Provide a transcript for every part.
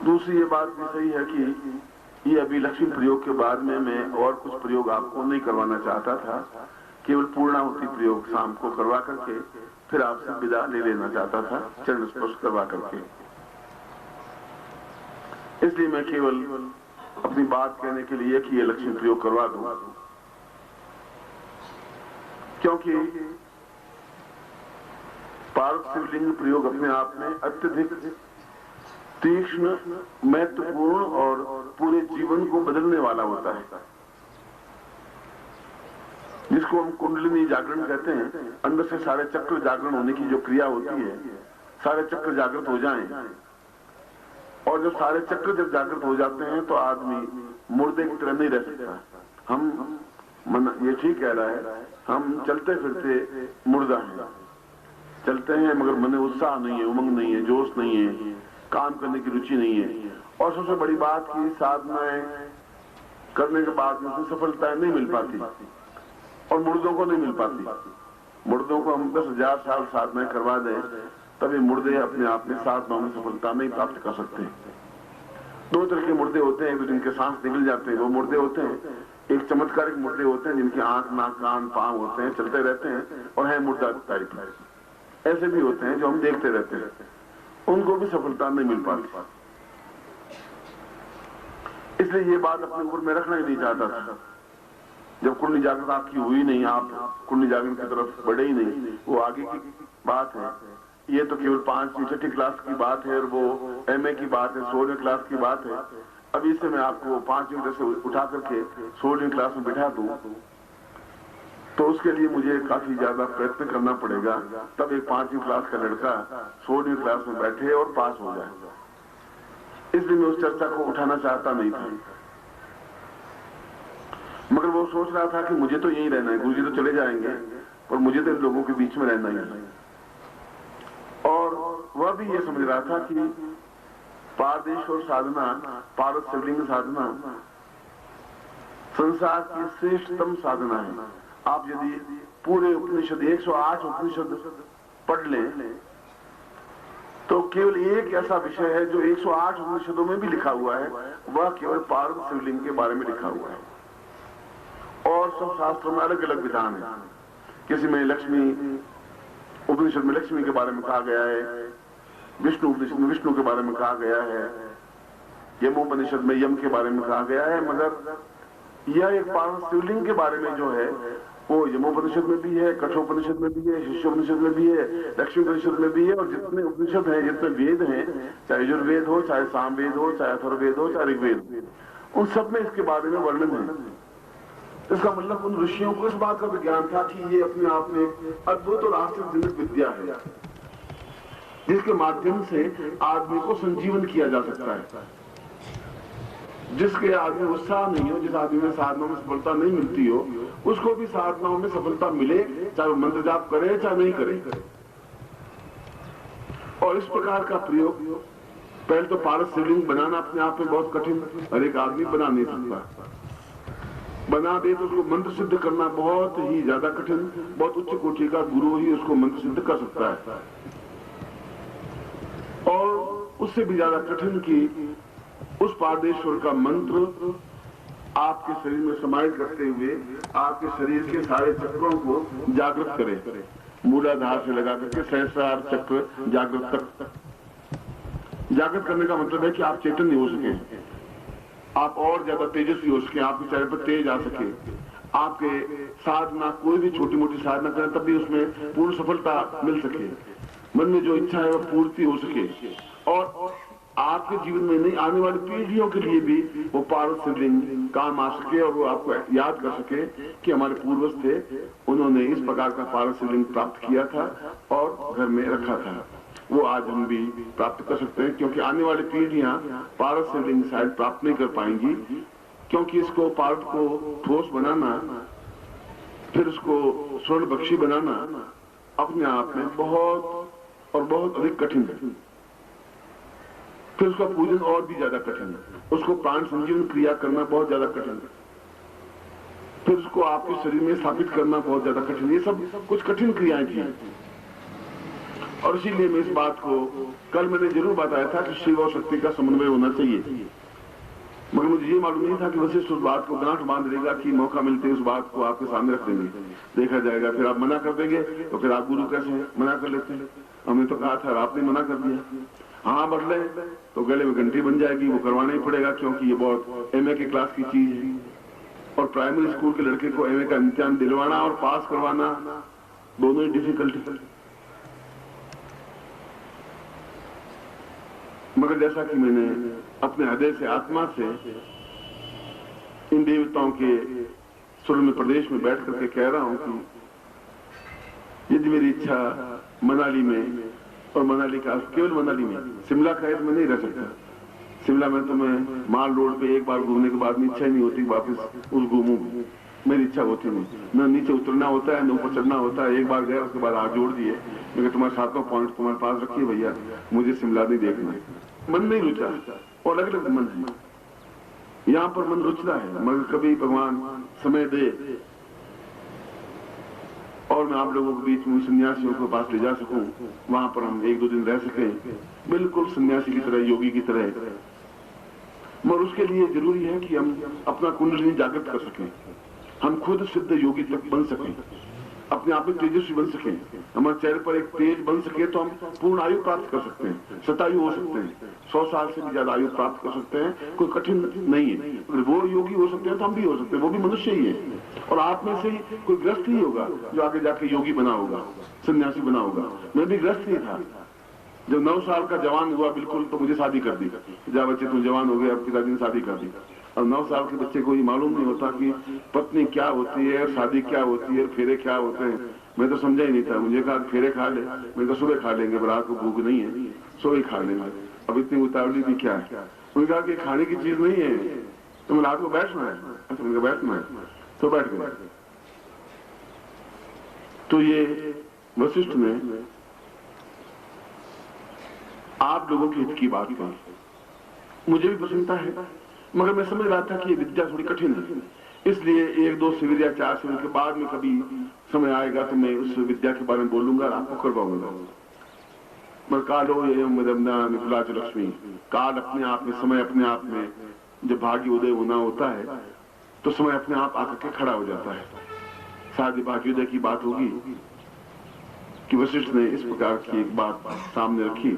दूसरी ये बात भी सही है कि ये अभी लक्ष्मी प्रयोग के बाद में मैं और कुछ प्रयोग आपको नहीं करवाना चाहता था, केवल पूर्णाहुति प्रयोग शाम को करवा करके फिर आपसे विदा ले लेना चाहता था, चरण स्पर्श करवा करके। इसलिए मैं केवल अपनी बात कहने के लिए कि ये लक्ष्मी प्रयोग करवा दूं, क्योंकि पार्थ शिवलिंग प्रयोग अपने आप में अत्यधिक तीक्ष्ण, महत्वपूर्ण और पूरे जीवन को बदलने वाला होता है, जिसको हम कुंडलिनी जागरण कहते हैं। अंदर से सारे चक्र जागरण होने की जो क्रिया होती है, सारे चक्र जागृत हो जाएं, और जब सारे चक्र जब जागृत हो जाते हैं तो आदमी मुर्दे की तरह नहीं रह सकता। हम ये ठीक कह रहा है, हम चलते फिरते मुर्दा हैं, चलते हैं मगर मन में उत्साह नहीं है, उमंग नहीं है, जोश नहीं है, काम करने की रुचि नहीं है, और सबसे बड़ी बात की साधनाएं करने के बाद में सफलताएं नहीं मिल पाती, और मुर्दों को नहीं मिल पाती। मुर्दों को हम 10,000 साल साधनाएं करवा दें, तभी मुर्दे अपने आप में साधनाओं में सफलता नहीं प्राप्त कर सकते। दो तरह के मुर्दे होते हैं, जिनके सांस निकल जाते हैं, वो मुर्दे होते हैं। एक चमत्कारिक मुर्दे होते हैं, जिनकी आंख, नाक, कान, पांव होते हैं, चलते रहते हैं और है मुर्दा टाइप। ऐसे भी होते हैं जो हम देखते रहते हैं, उनको भी सफलता नहीं मिल पाती। इसलिए ये बात अपने ऊपर में रखना ही नहीं चाहता था। जब कुंडली जागरण आपकी हुई नहीं, आप कुंडली जागरण की तरफ बढ़े ही नहीं, वो आगे की बात है। ये तो केवल 5वीं 6ठी क्लास की बात है, और वो MA की बात है, 16वीं क्लास की बात है। अभी से मैं आपको 5वीं से उठा करके 16वीं क्लास में बिठा दूं, तो उसके लिए मुझे काफी ज्यादा प्रयत्न करना पड़ेगा, तब एक 5वीं क्लास का लड़का 16वीं क्लास में बैठे और पास हो जाए। इसलिए मैं उस चर्चा को उठाना चाहता नहीं था, मगर वो सोच रहा था कि मुझे तो यही रहना है, गुरुजी तो चले जाएंगे, और मुझे तो इन लोगों के बीच में रहना ही है। और वह भी ये समझ रहा था कि पारदेश्वर साधना, पारद शिवलिंग साधना संसार की श्रेष्ठतम साधना है। आप यदि पूरे उपनिषद 108 उपनिषद पढ़ लें तो केवल एक ऐसा विषय है जो 108 उपनिषदों में भी लिखा हुआ है, वह केवल पारद शिवलिंग के बारे में लिखा हुआ है। और सब शास्त्रों में अलग अलग विधान है। किसी में लक्ष्मी उपनिषद में लक्ष्मी के बारे में कहा गया है, विष्णु उपनिषद में विष्णु के बारे में कहा गया है, यमोपनिषद में यम के बारे में कहा गया है। मगर यह एक पारद शिवलिंग के बारे में जो है वो यमोपनिषद में भी है, कठोपनिषद में भी है, शिष्योपनिषद में भी है, लक्ष्मी उपनिषद में भी है। और जितने उपनिषद हैं, जितने वेद हैं, चाहे यजुर्वेद हो, चाहे सामवेद हो, चाहे अथर्ववेद हो, चाहे ऋग्वेद, उन सब में इसके बारे में वर्णन है। इसका मतलब उन ऋषियों को इस बात का विज्ञान था कि ये अपने आप में एक अद्भुत और आश्चर्यजनक विद्या है, जिसके माध्यम से आदमी को संजीवन किया जा सकता है। जिसके आदमी उत्साह नहीं हो, जिस आदमी में साधनाओं में सफलता नहीं मिलती हो, उसको भी साधनाओं में सफलता मिले, चाहे वो मंत्र जाप करे चाहे नहीं करे। और इस प्रकार का प्रयोग पहले तो पारद शिवलिंग बनाना अपने आप में बहुत कठिन, हर एक आदमी बना नहीं सकता। बना दे तो उसको मंत्र सिद्ध करना बहुत ही ज्यादा कठिन, बहुत उच्च कोटि का गुरु ही उसको मंत्र सिद्ध कर सकता है। और उससे भी ज्यादा कठिन कि उस पारदेश्वर का मंत्र आपके शरीर में समाहित करते हुए आपके शरीर के सारे चक्रों को जागृत करे, मूलाधार से लगा करके सहस्रार चक्र जागृत तक। जागृत करने का मतलब है कि आप चैतन्य हो सके, आप और ज्यादा तेजस्वी हो सके, आपके चेहरे पर तेज आ सके, आपके साधना कोई भी छोटी मोटी साधना करें तब भी उसमें पूर्ण सफलता मिल सके, मन में जो इच्छा है वह पूर्ति हो सके। और आपके जीवन में नहीं, आने वाली पीढ़ियों के लिए भी वो पारद शिवलिंग काम आ सके, और वो आपको याद कर सके कि हमारे पूर्वज थे, उन्होंने इस प्रकार का पारद शिवलिंग प्राप्त किया था और घर में रखा था। वो आज हम भी प्राप्त कर सकते हैं, क्योंकि आने वाली पीढ़ियां पारद शिवलिंग शायद प्राप्त नहीं कर पाएंगी, क्योंकि इसको पारद को ठोस बनाना, फिर उसको स्वर्ण बख्शी बनाना अपने आप में बहुत और बहुत अधिक कठिन है। फिर उसका पूजन और भी ज्यादा कठिन है, उसको प्राण संजीवन क्रिया करना बहुत ज्यादा कठिन है, फिर उसको आपके शरीर में स्थापित करना बहुत ज्यादा कठिन है। ये सब कुछ कठिन क्रियाएं थी। और इसीलिए मैं इस बात को कल मैंने जरूर बताया था कि शिव और शक्ति का समन्वय होना चाहिए, मगर मुझे ये मालूम नहीं था कि वशिष्ठ उस बात को गांठ बांध देगा कि मौका मिलते उस बात को आपके सामने रख देंगे, देखा जाएगा। फिर आप मना कर देंगे तो फिर आप गुरु कैसे मना कर लेते हैं? हमने तो कहा था, आपने मना कर दिया। हाँ बदले तो गले में घंटी बन जाएगी, वो करवाना ही पड़ेगा, क्योंकि ये बहुत एमए की क्लास की चीज है। और प्राइमरी स्कूल के लड़के को एमए का इम्तिहान दिलवाना और पास करवाना दोनों ही डिफिकल्ट है। मगर जैसा कि मैंने अपने हृदय से, आत्मा से इन देवताओं के स्वर्ग प्रदेश में बैठ करके कह रहा हूं कि यदि मेरी इच्छा मनाली में, और मनाली का केवल मनाली में, शिमला का में नहीं रह सकता। शिमला में तो मैं माल रोड पे एक बार घूमने के बाद में इच्छा ही नहीं होती वापस उस घूमूं, मेरी इच्छा होती नहीं। न नीचे उतरना होता है न ऊपर चढ़ना होता है। एक बार गया, उसके बाद हाथ जोड़ दिए, मैं तुम्हारे 7 पॉइंट तुम्हारे पास रखिए भैया, मुझे शिमला नहीं देखना है, मन नहीं रुचा। और अलग अलग मन है, यहाँ पर मन रुचता है, मगर कभी भगवान समय दे और मैं आप लोगों के बीच में सन्यासियों के पास ले जा सकूं, वहां पर हम 1-2 दिन रह सकें, बिल्कुल सन्यासी की तरह, योगी की तरह। मगर उसके लिए जरूरी है कि हम अपना कुंडलिनी जागृत कर सकें, हम खुद सिद्ध योगी तक बन सकें, अपने आप में तेजस्वी बन सकें, हमारे चेहरे पर एक तेज बन सके तो हम पूर्ण आयु प्राप्त कर सकते हैं, शतायु हो सकते हैं, 100 साल से भी ज्यादा आयु प्राप्त कर सकते हैं। कोई कठिन नहीं है। अगर वो योगी हो सकते हैं तो हम भी हो सकते हैं, वो भी मनुष्य ही है। और आप में से कोई ग्रस्त ही होगा जो आगे जाके योगी बना होगा, सन्यासी बना होगा। मैं भी ग्रस्त ही था। जब 9 साल का जवान हुआ बिल्कुल, तो मुझे शादी कर दी। जा बच्चे तुम जवान हो गए, अब पिताजी ने शादी कर दी। और 9 साल के बच्चे को ये मालूम नहीं होता कि पत्नी क्या होती है, शादी क्या होती है, फेरे क्या होते हैं। मैं तो समझा ही नहीं था। मुझे कहा फेरे खा ले, मैं तो सुबह खा लेंगे, रात को भूख नहीं है, सुबह खा लेंगे। अब इतनी उतावली भी क्या है? उन्होंने कहा कि खाने की चीज नहीं है, तुम रात को बैठना है। अच्छा बैठना है तो बैठ गए। तो ये वशिष्ठ ने आप लोगों के हित की बात की, मुझे भी प्रसन्नता है, मगर मैं समझ रहा था कि ये विद्या थोड़ी कठिन है, इसलिए 1-2 शिविर या 4 शिविर के बाद में कभी समय आएगा तो मैं उस विद्या के बारे में बोलूंगा, आपको करवाऊंगा। मगर कालो एवं विपुलाच लक्ष्मी, काल अपने आप में, समय अपने आप में, जब भाग्य उदय होना होता है तो समय अपने आप आकर के खड़ा हो जाता है। शायद भाग्योदय की बात होगी कि वशिष्ठ ने इस प्रकार की एक बात सामने रखी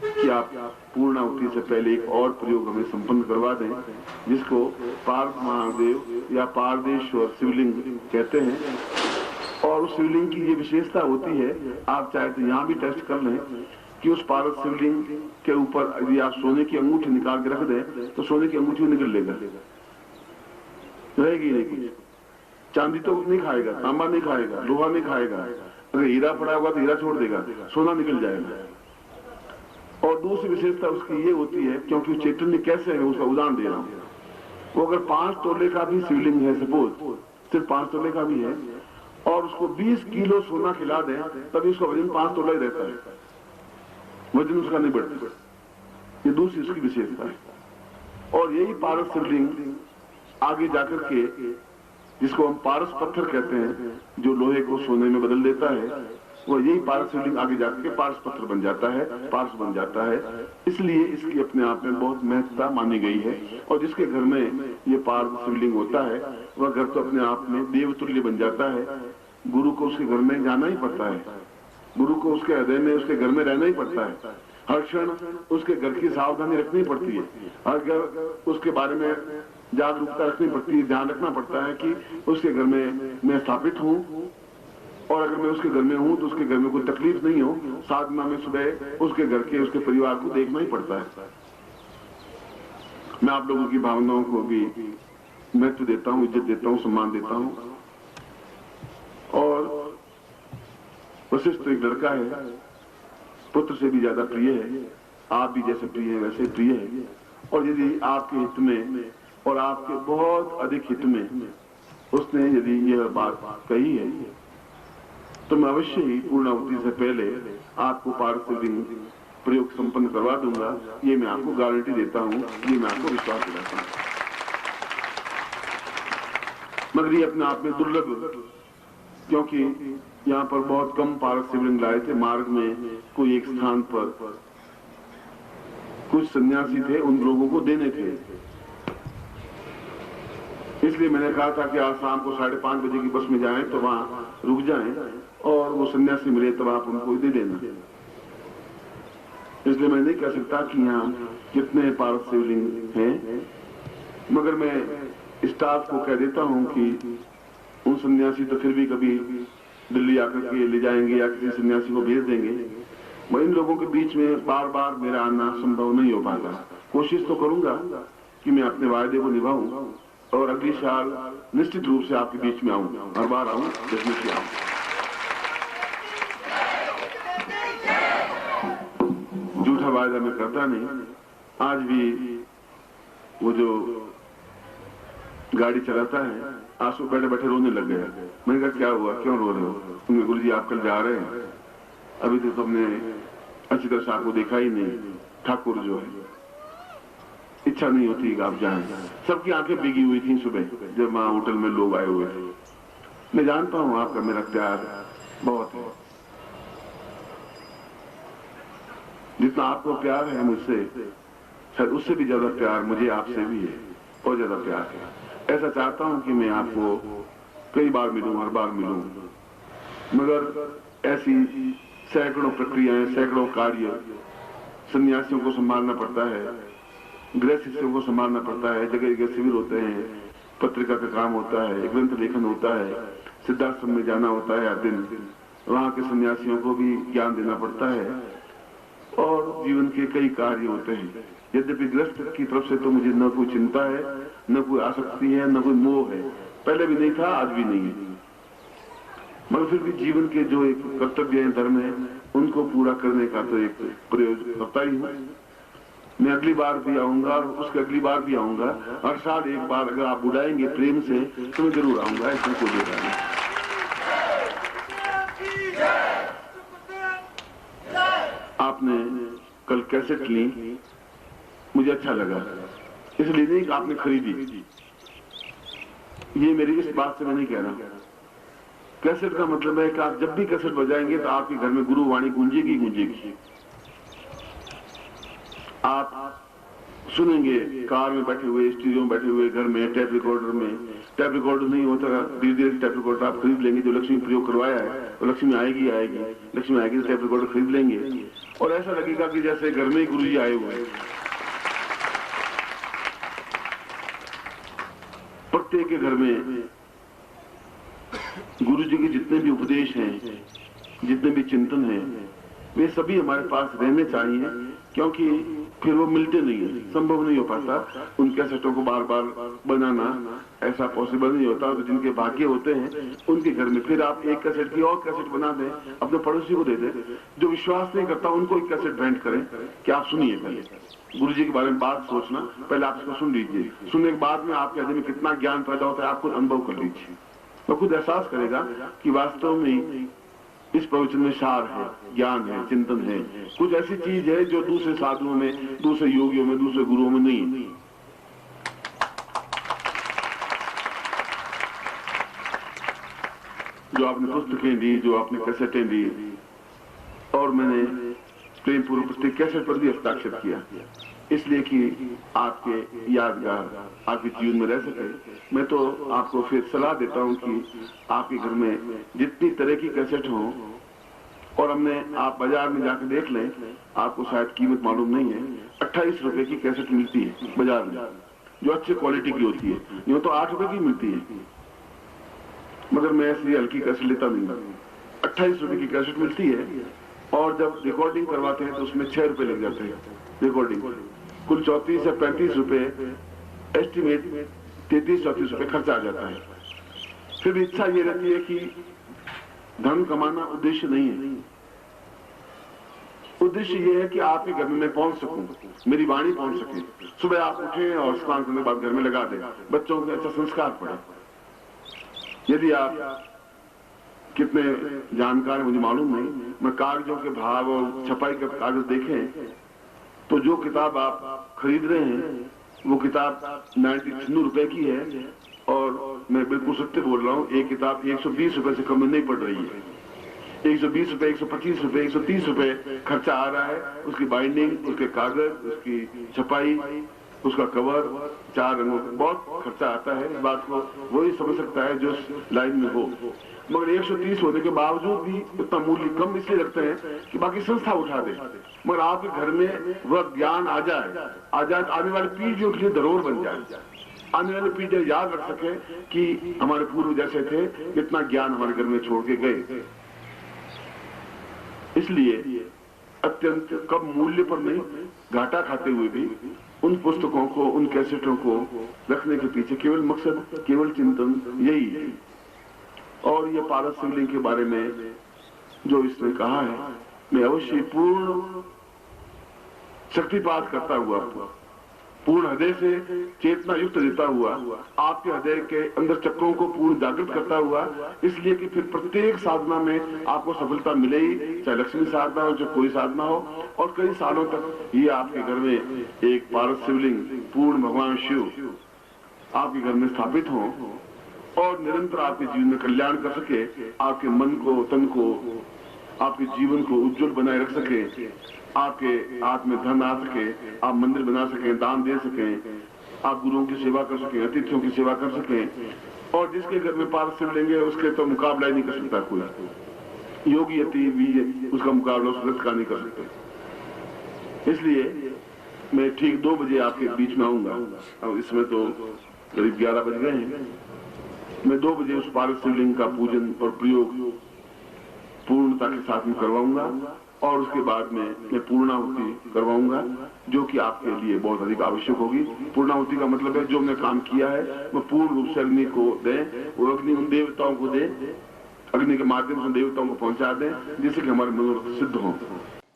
कि आप पूर्णाहुति से पहले एक और प्रयोग हमें संपन्न करवा दें, जिसको पार्थ महादेव या पारदेश्वर शिवलिंग कहते हैं। और उस शिवलिंग की ये विशेषता होती है, आप चाहे तो यहाँ भी टेस्ट कर लें कि उस पारस शिवलिंग के ऊपर यदि आप सोने की अंगूठी निकाल के रख दें तो सोने की अंगूठी निकल लेगा, रहेगी नहीं कुछ। चांदी तो नहीं खाएगा, तांबा नहीं खाएगा, लोहा नहीं खाएगा। अगर हीरा पड़ा होगा तो हीरा छोड़ देगा, सोना निकल जाएगा। और दूसरी विशेषता उसकी ये होती है, क्योंकि चैतन्य कैसे है उसका उदाहरण दे रहा हूं। वो अगर 5 तोले का भी शिवलिंग है, सपोज सिर्फ 5 तोले का भी है, और उसको 20 किलो सोना खिला दें तभी उसका वजन 5 तोला ही रहता है, वजन उसका नहीं बढ़ता। ये दूसरी उसकी विशेषता है। और यही पारस शिवलिंग आगे जाकर के, जिसको हम पारस पत्थर कहते हैं, जो लोहे को सोने में बदल देता है, वो यही पारस शिवलिंग आगे जाकर के पारस पत्थर बन जाता है, पारस बन जाता है। इसलिए इसकी अपने आप में बहुत महत्वता मानी गई है। और जिसके घर में ये पारस शिवलिंग होता है वह घर तो अपने आप में देवतुल्य बन जाता है। गुरु को उसके घर में जाना ही पड़ता है, गुरु को उसके हृदय में, उसके घर में रहना ही पड़ता है। हर क्षण उसके घर की सावधानी रखनी पड़ती है, हर घर उसके बारे में जागरूकता रखनी पड़ती है, ध्यान रखना पड़ता है कि उसके घर में मैं स्थापित हूँ, और अगर मैं उसके घर में हूँ तो उसके घर में कोई तकलीफ नहीं हो। साधना में सुबह उसके घर के, उसके परिवार को देखना ही पड़ता है। मैं आप लोगों की भावनाओं को भी महत्व देता हूँ, इज्जत देता हूँ, सम्मान देता हूँ। और वशिष्ठ एक लड़का है, पुत्र से भी ज्यादा प्रिय है, आप भी जैसे प्रिय है वैसे प्रिय है। और यदि आपके हित में और आपके बहुत अधिक हित में उसने यदि यह बात कही है तो मैं अवश्य ही पूर्णाहुति से पहले आपको पारस शिवलिंग प्रयोग संपन्न करवा दूंगा। ये मैं आपको गारंटी देता हूँ, ये मैं आपको विश्वास दिलाता हूँ। मगर ये अपने आप में दुर्लभ क्योंकि यहाँ पर बहुत कम पारक शिवलिंग लाए थे। मार्ग में कोई एक स्थान पर कुछ सन्यासी थे, उन लोगों को देने थे। इसलिए मैंने कहा था कि आज शाम को 5:30 बजे की बस में जाएं तो वहां रुक जाएं और वो सन्यासी मिले तब आप उनको दे देना। इसलिए मैं नहीं कह सकता कि यहाँ कितने पारक शिवलिंग हैं, मगर मैं स्टाफ को कह देता हूँ कि उन सन्यासी तो फिर भी कभी दिल्ली आकर के ले जाएंगे या किसी सन्यासी को भेज देंगे। मैं इन लोगों के बीच में बार बार मेरा आना संभव नहीं हो पाता। कोशिश तो करूंगा कि मैं अपने वायदे को निभाऊं और अगली साल निश्चित रूप से आपके बीच में आऊं, हर बार आऊं, डेफिनेटली आऊं। झूठा वायदा मैं करता नहीं। आज भी वो जो गाड़ी चलाता है आंसू बैठे बैठे रोने लग गया। मैंने कहा क्या हुआ, क्यों रो रहे हो? उनके गुरुजी आप कल जा रहे हैं, अभी तो तुमने अच्छी तरह से आपको देखा ही नहीं। ठाकुर जो है इच्छा नहीं होती कि आप जाएं। सबकी आंखें भीगी हुई थी सुबह जब वहां होटल में लोग आए हुए थे। मैं जानता हूं आपका मेरा प्यार बहुत है। जितना आपको प्यार है मुझसे, शायद उससे भी ज्यादा प्यार मुझे आपसे भी है, और ज्यादा प्यार है। ऐसा चाहता हूं कि मैं आपको कई बार मिलूं, हर बार मिलूं, मगर ऐसी सैकड़ों प्रक्रियाएं, सैकड़ों कार्य सन्यासियों को संभालना पड़ता है, गृह शिष्यों को संभालना पड़ता है। जगह जगह शिविर होते हैं, पत्रिका का काम होता है, ग्रंथ लेखन होता है, सिद्धाश्रम में जाना होता है हर दिन, वहां के सन्यासियों को भी ज्ञान देना पड़ता है, और जीवन के कई कार्य होते हैं। यद्यपि गृहस्थ की तरफ से तो मुझे न कोई चिंता है, न कोई आसक्ति है, न कोई मोह है, पहले भी नहीं था, आज भी नहीं है, मगर फिर भी जीवन के जो एक कर्तव्य है, धर्म है, उनको पूरा करने का तो एक प्रयोजन करता ही हूँ। मैं अगली बार भी आऊंगा और उसके अगली बार भी आऊंगा, हर साल एक बार अगर आप बुलाएंगे प्रेम से तो मैं जरूर आऊंगा, इसमें कोई देता नहीं। आपने कल कैसेट ली, मुझे अच्छा लगा, इसलिए नहीं कि आपने खरीदी। ये मेरी इस बात से मैं नहीं कह रहा। कैसेट का मतलब है कि आप जब भी कैसेट बजाएंगे तो आपके घर में गुरुवाणी गूंजेगी गूंजेगी। आप सुनेंगे कार में बैठे हुए, स्टूडियो में बैठे हुए, घर में, टेप रिकॉर्डर में। टेप रिकॉर्डर नहीं होता, धीरे धीरे टेप रिकॉर्डर आप खरीद लेंगे। जो लक्ष्मी प्रयोग करवाया है तो लक्ष्मी आएगी आएगी, लक्ष्मी आएगी तो टेप रिकॉर्डर खरीद लेंगे, और ऐसा लगेगा कि जैसे घर में ही गुरुजी आए हुए हैं। प्रत्येक के घर में गुरुजी के जितने भी उपदेश हैं, जितने भी चिंतन हैं, वे सभी हमारे पास रहने चाहिए, क्योंकि फिर वो मिलते नहीं है, संभव नहीं हो पाता। उन कैसेटों को बार बार बनाना ऐसा पॉसिबल नहीं होता। तो जिनके भाग्य होते हैं उनके घर में फिर आप एक कैसेट की और कैसेट बना दें, अपने पड़ोसी को दे दें। जो विश्वास नहीं करता उनको एक कैसेट भेंट करें कि आप सुनिए, पहले गुरुजी के बारे में बात सोचना, पहले आप इसको सुन लीजिए। सुनने के बाद में आपके हृदय में कितना ज्ञान पैदा होता है आप खुद अनुभव कर लीजिए, तो खुद एहसास करेगा कि वास्तव में इस प्रवचन में सार है, ज्ञान है, चिंतन है, कुछ ऐसी चीज है जो दूसरे साधुओं में, दूसरे योगियों में, दूसरे गुरुओं में नहीं है। जो आपने पुस्तकें दी, जो आपने कैसेटें दी, और मैंने प्रेम पूर्वक प्रत्येक कैसेट पर भी हस्ताक्षर किया, इसलिए कि आपके यादगार आपके जीवन में रह सके। मैं तो आपको फिर सलाह देता हूं कि आपके घर में जितनी तरह की कैसेट हो, और हमने आप बाजार में जाकर देख लें, आपको शायद कीमत मालूम नहीं है, 28 रुपए की कैसेट मिलती है बाजार में, जो अच्छे क्वालिटी की होती है। यूं तो 8 रुपए की मिलती है, मगर मैं ऐसी हल्की कैसेट लेता नहीं। 28 रुपए की कैसेट मिलती है, और जब रिकॉर्डिंग करवाते हैं तो उसमें 6 रुपए लग जाते हैं रिकॉर्डिंग। कुल 34 या 35 रुपए, एस्टिमेट 33-34 रुपए खर्चा आ जाता है। फिर भी इच्छा ये रहती है कि धन कमाना उद्देश्य नहीं है, उद्देश्य ये है कि आपके घर में मैं पहुंच सकूं, मेरी वाणी पहुंच सके। सुबह आप उठे और स्नान करने के बाद घर में लगा दें, बच्चों को अच्छा संस्कार पड़े। यदि आप कितने जानकार है मुझे मालूम नहीं, मैं कागजों के भाव और छपाई के कागज देखें तो जो किताब आप खरीद रहे हैं वो किताब 96 रुपए की है, और मैं बिल्कुल सत्य बोल रहा हूँ, एक किताब 120 रुपए से कम में नहीं पड़ रही है। 120 रुपए, 125 रुपए, 130 रुपए खर्चा आ रहा है। उसकी बाइंडिंग, उसके कागज, उसकी छपाई, उसका कवर, 4 रंगों का बहुत खर्चा आता है। इस बात को वही समझ सकता है जो इस लाइन में हो। मगर 130 होने के बावजूद भी इतना मूल्य कम इसलिए रखते हैं कि बाकी संस्था उठा दे। मगर आपके घर में वह ज्ञान आ जाए, आने वाली पीढ़ियों के लिए धरोहर बन जाए, आने वाली पीढ़ी याद रख सके कि हमारे पूर्व जैसे थे, कितना ज्ञान हमारे घर में छोड़ के गए। इसलिए अत्यंत कम मूल्य पर नहीं, घाटा खाते हुए भी उन पुस्तकों को, उन कैसेटों को रखने के पीछे केवल मकसद, केवल चिंतन यही है। और ये पारस शिवलिंग के बारे में जो इसने कहा है, मैं अवश्य पूर्ण शक्तिपात करता हुआ, पूर्ण हृदय से चेतना युक्त देता हुआ, आपके हृदय के अंदर चक्रों को पूर्ण जागृत करता हुआ, इसलिए कि फिर प्रत्येक साधना में आपको सफलता मिले ही, चाहे लक्ष्मी साधना हो, चाहे कोई साधना हो। और कई सालों तक ये आपके घर में एक पारस शिवलिंग, पूर्ण भगवान शिव आपके घर में स्थापित हो और निरंतर आपके जीवन में कल्याण कर सके, आपके मन को, तन को, आपके जीवन को उज्जवल बनाए रख सके, आपके हाथ में धन आ सके, आप मंदिर बना सकें, दान दे सकें, आप गुरुओं की सेवा कर सकें, अतिथियों की सेवा कर सकें। और जिसके घर में पारस शिवलिंग उसके तो मुकाबला ही नहीं कर सकता कोई। योगी अति भी उसका मुकाबला उस व्रत का नहीं कर सकते। इसलिए मैं ठीक 2 बजे आपके बीच में आऊंगा। अब इसमें तो करीब 11 बज गए हैं। मैं 2 बजे उस पारस शिवलिंग का पूजन और प्रयोग पूर्णता के साथ में करवाऊंगा और उसके बाद में मैं पूर्णाहुति करवाऊंगा, जो कि आपके लिए बहुत अधिक आवश्यक होगी। पूर्णाहुति का मतलब है जो मैं काम किया है वो पूर्ण रूप से अग्नि को दें, वो अग्नि उन देवताओं को दे, अग्नि के माध्यम से देवताओं को पहुंचा दें, जिससे कि हमारे मनोरथ सिद्ध हो।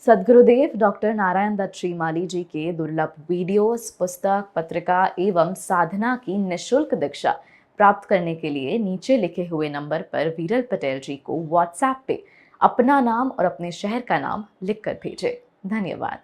सद्गुरुदेव डॉक्टर नारायण दत्त श्रीमाली जी के दुर्लभ वीडियोस, पुस्तक, पत्रिका एवं साधना की निःशुल्क दीक्षा प्राप्त करने के लिए नीचे लिखे हुए नंबर पर वीरल पटेल जी को व्हाट्सएप पे अपना नाम और अपने शहर का नाम लिखकर भेजें। धन्यवाद।